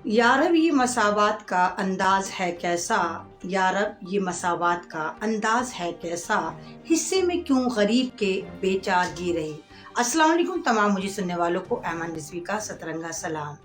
यारब ये मसावात का अंदाज है कैसा, यारब ये मसावात का अंदाज है कैसा, हिस्से में क्यों गरीब के बेचा गिरे। अस्सलाम वालेकुम तमाम मुझे सुनने वालों को ऐमन रिजवी का सतरंगा सलाम।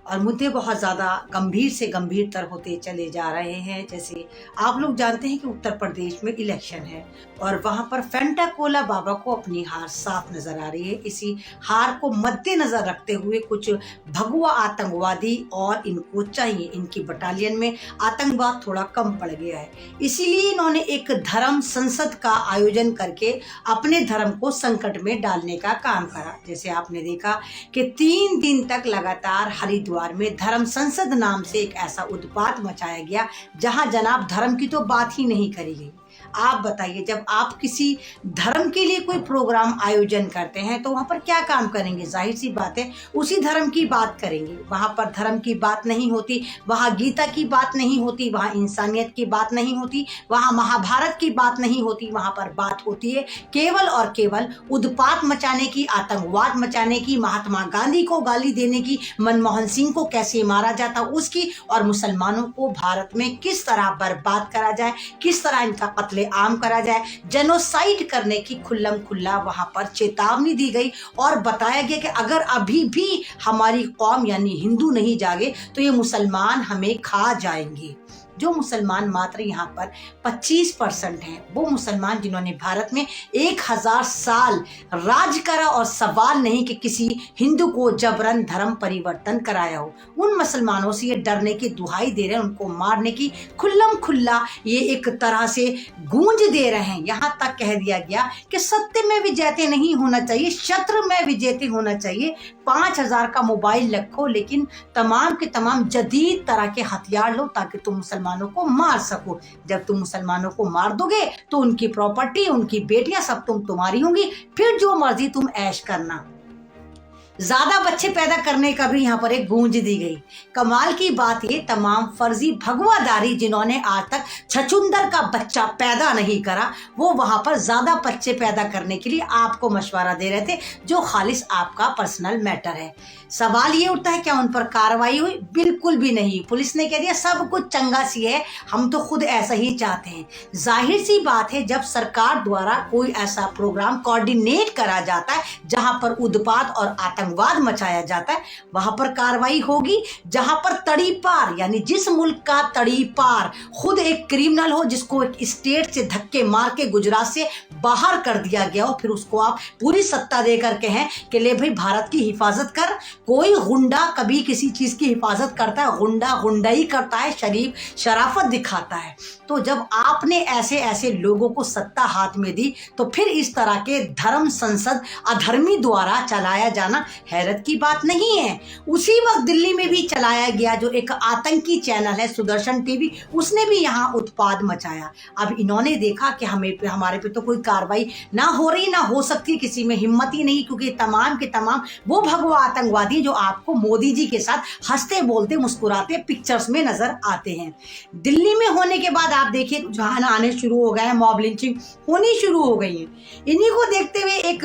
और मुद्दे बहुत ज़्यादा गंभीर से गंभीरतर होते चले जा रहे हैं। जैसे आप लोग जानते हैं कि उत्तर प्रदेश में इलेक्शन है और वहाँ पर फेंटाकोला बाबा को अपनी हार साफ नज़र आ रही है। इसी हार को मद्देनज़र रखते हुए कुछ भगवा आतंकवादी और इनको चाहिए, इनकी बटालियन में आतंकवाद थोड़ा कम पड़ गया है, इसीलिए इन्होंने एक धर्म संसद का आयोजन करके अपने धर्म को संकट में डालने का काम करा। जैसे आपने देखा कि 3 दिन तक लगातार हरिद्वार में धर्म संसद नाम से एक ऐसा उत्पात मचाया गया जहां जनाब धर्म की तो बात ही नहीं करी गई। आप बताइए, जब आप किसी धर्म के लिए कोई प्रोग्राम आयोजन करते हैं तो वहां पर क्या काम करेंगे? जाहिर सी बात है उसी धर्म की बात करेंगे। वहां पर धर्म की बात नहीं होती, वहां गीता की बात नहीं होती, वहां इंसानियत की बात नहीं होती, वहां महाभारत की बात नहीं होती। वहां पर बात होती है केवल और केवल उत्पात मचाने की, आतंकवाद मचाने की, महात्मा गांधी को गाली देने की, मनमोहन सिंह को कैसे मारा जाता उसकी, और मुसलमानों को भारत में किस तरह बर्बाद करा जाए, किस तरह इनका कत्ले आम करा जाए, जेनोसाइड करने की खुल्लम खुल्ला वहां पर चेतावनी दी गई। और बताया गया कि अगर अभी भी हमारी कौम यानी हिंदू नहीं जागे तो ये मुसलमान हमें खा जाएंगे। जो मुसलमान मात्र यहाँ पर 25% हैं, वो मुसलमान जिन्होंने भारत में 1000 साल राज करा और सवाल नहीं कि किसी हिंदू को जबरन धर्म परिवर्तन कराया हो, उन मुसलमानों से ये डरने की दुहाई दे रहे हैं, उनको मारने की खुल्लम खुल्ला ये एक तरह से गूंज दे रहे हैं। यहाँ तक कह दिया गया कि सत्य में विजेते नहीं होना चाहिए, शत्रु में विजेते होना चाहिए। 5000 का मोबाइल रखो लेकिन तमाम के तमाम जदीद तरह के हथियार लो ताकि तुम मुसलमानों को मार सको। जब तुम मुसलमानों को मार दोगे तो उनकी प्रॉपर्टी, उनकी बेटियां सब तुम्हारी होंगी, फिर जो मर्जी तुम ऐश करना। ज्यादा बच्चे पैदा करने का भी यहाँ पर एक गूंज दी गई। कमाल की बात ये, तमाम फर्जी भगवादारी जिन्होंने आज तक छछुंदर का बच्चा पैदा नहीं करा, वो वहां पर ज्यादा बच्चे पैदा करने के लिए आपको मशवरा दे रहे थे, जो खालिस आपका पर्सनल मैटर है। सवाल ये उठता है क्या उन पर कार्रवाई हुई? बिल्कुल भी नहीं। पुलिस ने कह दिया सब कुछ चंगा सी है, हम तो खुद ऐसा ही चाहते हैं। जाहिर सी बात है जब सरकार द्वारा कोई ऐसा प्रोग्राम कोऑर्डिनेट करा जाता है जहां पर उत्पात और आतंकवाद मचाया जाता है, वहां पर कार्रवाई होगी। जहां पर तड़ी पार यानी जिस मुल्क का तड़ी पार खुद एक क्रिमिनल हो, जिसको एक स्टेट से धक्के मार के गुजरात से बाहर कर दिया गया हो, फिर उसको आप पूरी सत्ता दे करके हैं कि ले भाई भारत की हिफाजत कर। कोई गुंडा कभी किसी चीज की हिफाजत करता है? गुंडा गुंडाई करता है, शरीफ शराफत दिखाता है। तो जब आपने ऐसे ऐसे लोगों को सत्ता हाथ में दी तो फिर इस तरह के धर्म संसद अधर्मी द्वारा चलाया जाना हैरत की बात नहीं है। उसी वक्त दिल्ली में भी चलाया गया जो एक आतंकी चैनल है सुदर्शन टीवी, उसने भी यहाँ उत्पाद मचाया। अब इन्होंने देखा कि हमारे पे तो कोई कार्रवाई ना हो रही, ना हो सकती, किसी में हिम्मत ही नहीं, क्योंकि तमाम के तमाम वो भगवा आतंकवादी जो आपको मोदी जी के साथ हंसते बोलते मुस्कुराते पिक्चर्स में नजर आते हैं। दिल्ली में होने के बाद आप देखिए रुझान आने शुरू हो गए हैं, मॉब लिंचिंग होनी शुरू हो गई है। इन्हीं को देखते हुए एक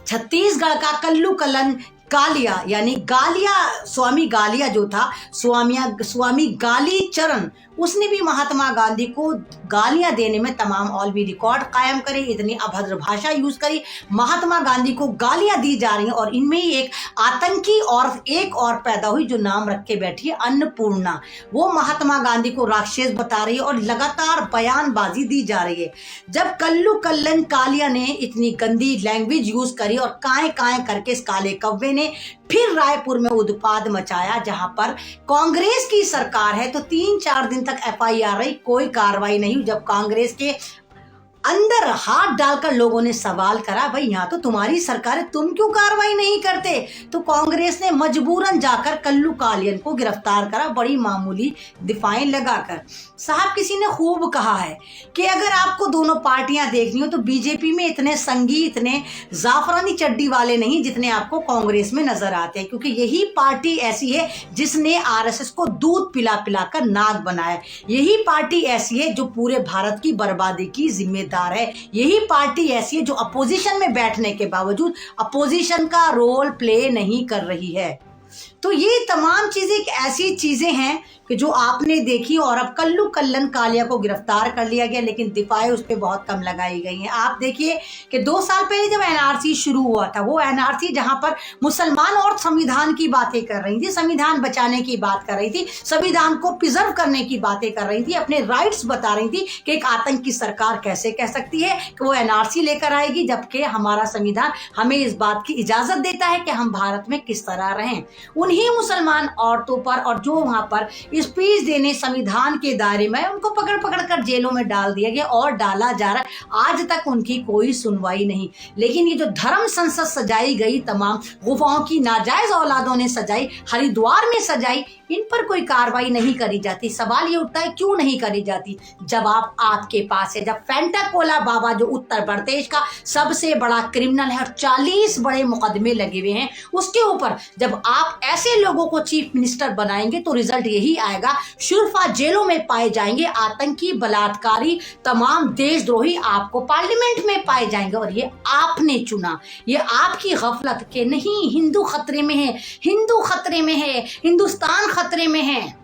छत्तीसगढ़ का कल्लू कलन कालिया यानी गालिया, स्वामी गालिया जो था, स्वामी गाली चरण, उसने भी महात्मा गांधी को गालियां देने में तमाम ऑलवी रिकॉर्ड कायम करे, इतनी अभद्र भाषा यूज करी। महात्मा गांधी को गालियां दी जा रही हैं और इनमें ही एक आतंकी और एक और पैदा हुई जो नाम रख के बैठी है अन्नपूर्णा। वो महात्मा गांधी को राक्षस बता रही है और लगातार बयानबाजी दी जा रही है। जब कल्लू कल्लन कालिया ने इतनी गंदी लैंग्वेज यूज करी और काए काए करके इस काले कव्वे ने फिर रायपुर में उत्पाद मचाया जहां पर कांग्रेस की सरकार है, तो 3-4 दिन तक एफआईआर रही, कोई कार्रवाई नहीं हुई। जब कांग्रेस के अंदर हाथ डालकर लोगों ने सवाल करा, भाई यहाँ तो तुम्हारी सरकार है, तुम क्यों कार्रवाई नहीं करते? तो कांग्रेस ने मजबूरन जाकर कल्लू कालियन को गिरफ्तार करा, बड़ी मामूली दिफाएं लगाकर। साहब किसी ने खूब कहा है कि अगर आपको दोनों पार्टियां देखनी हो तो बीजेपी में इतने संगी, इतने जाफरानी चड्डी वाले नहीं जितने आपको कांग्रेस में नजर आते हैं, क्योंकि यही पार्टी ऐसी है जिसने आरएसएस को दूध पिला पिला कर नाग बनाया। यही पार्टी ऐसी है जो पूरे भारत की बर्बादी की जिम्मेदार है। यही पार्टी ऐसी है जो अपोजिशन में बैठने के बावजूद अपोजिशन का रोल प्ले नहीं कर रही है। तो ये तमाम चीज़ें एक ऐसी चीज़ें हैं कि जो आपने देखी, और अब कल्लू कल्लन कालिया को गिरफ्तार कर लिया गया, लेकिन दिफाएं उस पर बहुत कम लगाई गई हैं। आप देखिए कि 2 साल पहले जब एनआरसी शुरू हुआ था, वो एनआरसी जहां पर मुसलमान और संविधान की बातें कर रही थी, संविधान बचाने की बात कर रही थी, संविधान को प्रिजर्व करने की बातें कर रही थी, अपने राइट्स बता रही थी कि एक आतंकी सरकार कैसे कह सकती है कि वो एनआरसी लेकर आएगी, जबकि हमारा संविधान हमें इस बात की इजाजत देता है कि हम भारत में किस तरह रहें। उन्हीं मुसलमान औरतों पर और जो वहां पर स्पीच देने संविधान के दायरे में, उनको पकड़ पकड़ कर जेलों में डाल दिया गया और डाला जा रहा है। आज तक उनकी कोई सुनवाई नहीं। लेकिन ये जो धर्म संसद सजाई गई, तमाम गुफाओं की नाजायज औलादों ने सजाई, हरिद्वार में सजाई, इन पर कोई कार्रवाई नहीं करी जाती। सवाल ये उठता है क्यों नहीं करी जाती? जवाब आपके पास है। जब फेंटाकोला बाबा जो उत्तर प्रदेश का सबसे बड़ा क्रिमिनल है और 40 बड़े मुकदमे लगे हुए हैं, उसके ऊपर जब आप ऐसे लोगों को चीफ मिनिस्टर बनाएंगे तो रिजल्ट यही आएगा, शुरफा जेलों में पाए जाएंगे, आतंकी, बलात्कारी, तमाम देशद्रोही आपको पार्लियामेंट में पाए जाएंगे। और ये आपने चुना, ये आपकी गफलत के नहीं। हिंदू खतरे में है, हिंदू खतरे में है, हिंदुस्तान खतरे में है।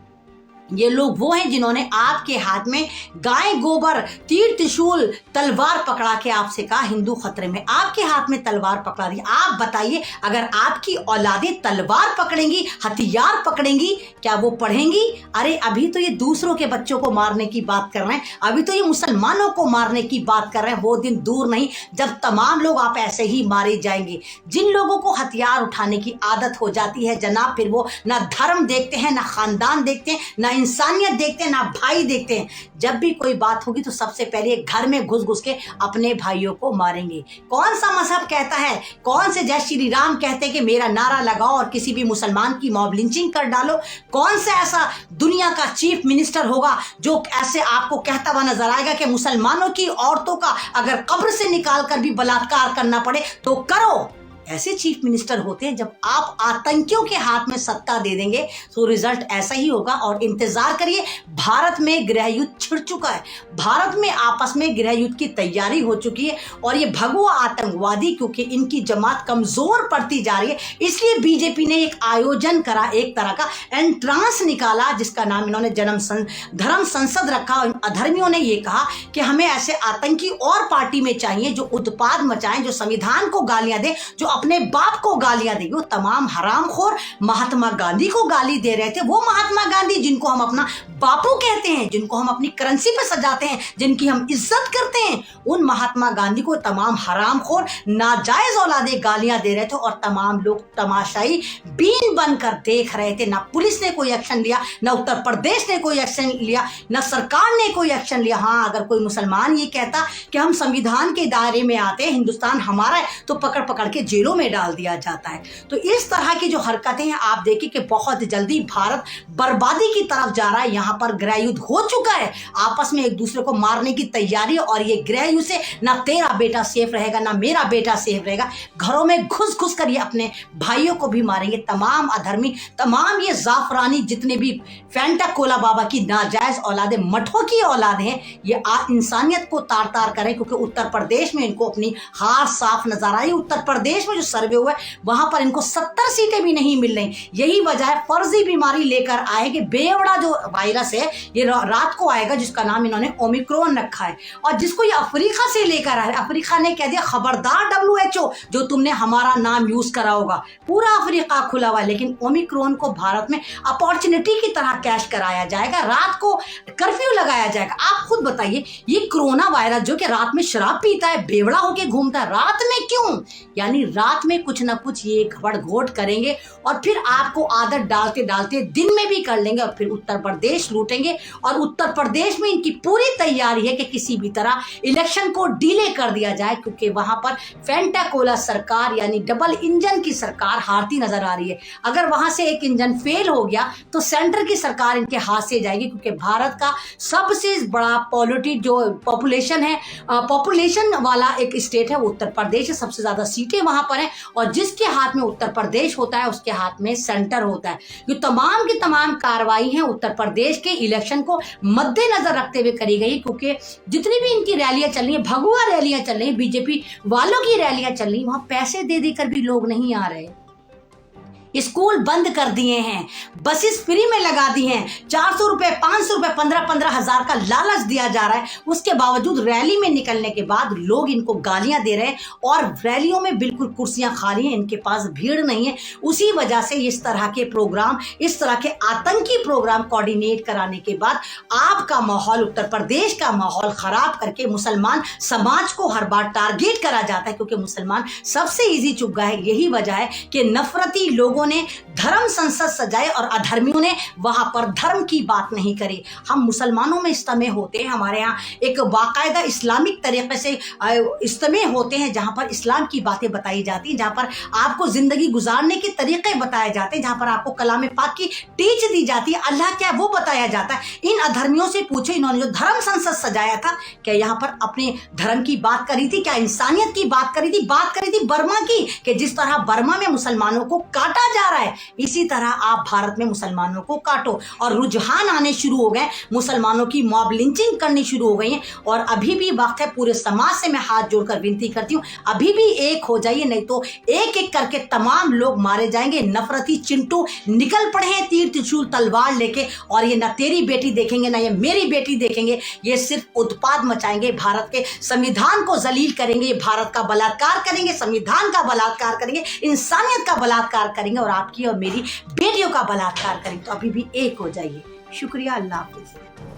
ये लोग वो हैं जिन्होंने आपके हाथ में गाय गोबर, तीर त्रिशूल, तलवार पकड़ा के आपसे कहा हिंदू खतरे में। आपके हाथ में तलवार पकड़ा दी। आप बताइए, अगर आपकी औलादें तलवार पकड़ेंगी, हथियार पकड़ेंगी, क्या वो पढ़ेंगी? अरे अभी तो ये दूसरों के बच्चों को मारने की बात कर रहे हैं, अभी तो ये मुसलमानों को मारने की बात कर रहे हैं। वो दिन दूर नहीं जब तमाम लोग आप ऐसे ही मारे जाएंगे। जिन लोगों को हथियार उठाने की आदत हो जाती है जनाब, फिर वो ना धर्म देखते हैं, ना खानदान देखते हैं, ना इंसानियत देखते हैं, ना भाई देखते हैं। जब भी कोई बात होगी तो सबसे पहले घर में घुस घुस के अपने भाइयों को मारेंगे। कौन सा मजहब कहता है, कौन से जय श्री राम कहते हैं कि मेरा नारा लगाओ और किसी भी मुसलमान की मॉब लिंचिंग कर डालो? कौन सा ऐसा दुनिया का चीफ मिनिस्टर होगा जो ऐसे आपको कहता हुआ नजर आएगा कि मुसलमानों की औरतों का अगर कब्र से निकाल कर भी बलात्कार करना पड़े तो करो? ऐसे चीफ मिनिस्टर होते हैं। जब आप आतंकियों के हाथ में सत्ता दे देंगे तो रिजल्ट ऐसा ही होगा। और इंतजार करिए, भारत में गृह युद्ध छिड़ चुका है, भारत में आपस में गृह युद्ध की तैयारी हो चुकी है। और ये भगवा आतंकवादी, क्योंकि इनकी जमात कमजोर पड़ती जा रही है, इसलिए बीजेपी ने एक आयोजन करा, एक तरह का एंट्रांस निकाला, जिसका नाम इन्होंने धर्म संसद रखा। अधर्मियों ने ये कहा कि हमें ऐसे आतंकी और पार्टी में चाहिए जो उत्पाद मचाएं, जो संविधान को गालियां दें, जो अपने बाप को गालियां देंगे। वो तमाम हरामखोर महात्मा गांधी को गाली दे रहे थे। वो महात्मा गांधी जिनको हम अपना बापू कहते हैं, जिनको हम अपनी करेंसी पे सजाते हैं, जिनकी हम इज्जत करते हैं, उन महात्मा गांधी को तमाम हरामखोर नाजायज औलादे गालियां दे रहे थे। और तमाम लोग तमाशाई बीन बनकर देख रहे थे। ना पुलिस ने कोई एक्शन लिया, ना उत्तर प्रदेश ने कोई एक्शन लिया, ना सरकार ने कोई एक्शन लिया। हाँ, अगर कोई मुसलमान ये कहता कि हम संविधान के दायरे में आते हैं, हिंदुस्तान हमारा है, तो पकड़ पकड़ के जेलों में डाल दिया जाता है। तो इस तरह की जो हरकतें हैं, आप देखिए कि बहुत जल्दी भारत बर्बादी की तरफ जा रहा है। यहां पर गृह युद्ध हो चुका है, आपस में एक दूसरे को मारने की तैयारी। और ये गृह युद्ध से ना तेरा बेटा सेफ रहेगा, ना मेरा बेटा सेफ रहेगा। घरों में घुस घुस कर ये अपने भाइयों को भी मारेंगे। तमाम अधर्मी, तमाम ये जाफरानी, जितने भी फेंटाकोला बाबा की नाजायज औलादे, मठों की औलाद हैं, ये इंसानियत को तार तार करें। क्योंकि उत्तर प्रदेश में इनको अपनी हार साफ नजर आई। उत्तर प्रदेश में जो सर्वे हुआ है वहां पर इनको 70 सीटें भी नहीं मिल रही। यही वजह है, फर्जी बीमारी लेकर आए कि बेवड़ा जो वायरस है ये रात को आएगा, जिसका नाम इन्होंने ओमिक्रॉन रखा है, और जिसको ये अफ्रीका से लेकर आए। अफ्रीका ने कह दिया खबरदार WHO जो तुमने हमारा नाम यूज करा होगा। पूरा अफ्रीका खुला हुआ, लेकिन ओमिक्रॉन को भारत में अपॉर्चुनिटी की तरह कैश कराया जाएगा। रात को कर्फ्यू लगाया जाएगा। आप खुद बताइए, ये कोरोना वायरस जो कि रात में शराब पीता है, बेवड़ा होके घूमता है, रात में क्यों? यानी रात में कुछ ना कुछ ये घबड़ घोट करेंगे और फिर आपको आदत डालते डालते दिन में भी कर लेंगे और फिर उत्तर प्रदेश लूटेंगे। और उत्तर प्रदेश में इनकी पूरी तैयारी है कि किसी भी तरह इलेक्शन को डिले कर दिया जाए, क्योंकि वहां पर फेंटाकोला सरकार यानी डबल इंजन की सरकार हारती नजर आ रही है। अगर वहां से एक इंजन फेल हो गया तो सेंटर की सरकार इनके हाथ से जाएगी, क्योंकि भारत का सबसे बड़ा पॉपुलेशन है, पॉपुलेशन वाला एक स्टेट है वो उत्तर प्रदेश है। सबसे ज्यादा सीटें वहां पर हैं, और जिसके हाथ में उत्तर प्रदेश होता है उसके हाथ में सेंटर होता है। ये तमाम की तमाम कार्रवाई हैं उत्तर प्रदेश के इलेक्शन को मद्देनजर रखते हुए करी गई, क्योंकि जितनी भी इनकी रैलियां चल रही हैं, भगवा रैलियां चल रही हैं, बीजेपी वालों की रैलियां चल रही हैं, वहां पैसे दे देकर भी लोग नहीं आ रहे। स्कूल बंद कर दिए हैं, बसेस फ्री में लगा दी हैं, 400 रुपए 500 रुपए 15-15 हजार का लालच दिया जा रहा है। उसके बावजूद रैली में निकलने के बाद लोग इनको गालियां दे रहे हैं और रैलियों में बिल्कुल कुर्सियां खाली हैं, इनके पास भीड़ नहीं है। उसी वजह से इस तरह के प्रोग्राम, इस तरह के आतंकी प्रोग्राम कोऑर्डिनेट कराने के बाद आपका माहौल, उत्तर प्रदेश का माहौल खराब करके मुसलमान समाज को हर बार टारगेट करा जाता है, क्योंकि मुसलमान सबसे इजी चुका है। यही वजह है कि नफरती लोगों ने धर्म संसद सजाए और अधर्मियों ने वहां पर धर्म की बात नहीं करी। हम मुसलमानों में इज्तिमा होते हैं, हमारे यहाँ एक बाकायदा इस्लामिक तरीके से इज्तिमा होते हैं जहां पर इस्लाम की बातें बताई जाती हैं, जहां पर आपको जिंदगी गुजारने के तरीके बताए जाते हैं, जहां पर आपको कलाम पाक की टीच दी जाती है, अल्लाह क्या वो बताया जाता है। इन अधर्मियों से पूछो, इन्होंने जो धर्म संसद सजाया था, क्या यहाँ पर अपने धर्म की बात करी थी? क्या इंसानियत की बात करी थी? बात करी थी बर्मा की, कि जिस तरह बर्मा में मुसलमानों को काटा जा रहा है, इसी तरह आप भारत में मुसलमानों को काटो। और रुझान आने शुरू हो गए, मुसलमानों की मॉब लिंचिंग करनी शुरू हो गई है। और अभी भी वक्त है, पूरे समाज से मैं हाथ जोड़कर विनती करती हूँ, अभी भी एक हो जाइए, नहीं तो एक एक करके तमाम लोग मारे जाएंगे। नफरती चिंटू निकल पड़े हैं तीर त्रिशूल तलवार लेके, और ये ना तेरी बेटी देखेंगे ना ये मेरी बेटी देखेंगे, ये सिर्फ उत्पाद मचाएंगे, भारत के संविधान को जलील करेंगे, ये भारत का बलात्कार करेंगे, संविधान का बलात्कार करेंगे, इंसानियत का बलात्कार करेंगे, और आपकी और मेरी बेटियों का बलात्कार करेंगे। तो अभी भी एक हो जाइए। शुक्रिया, अल्लाह हाफिज।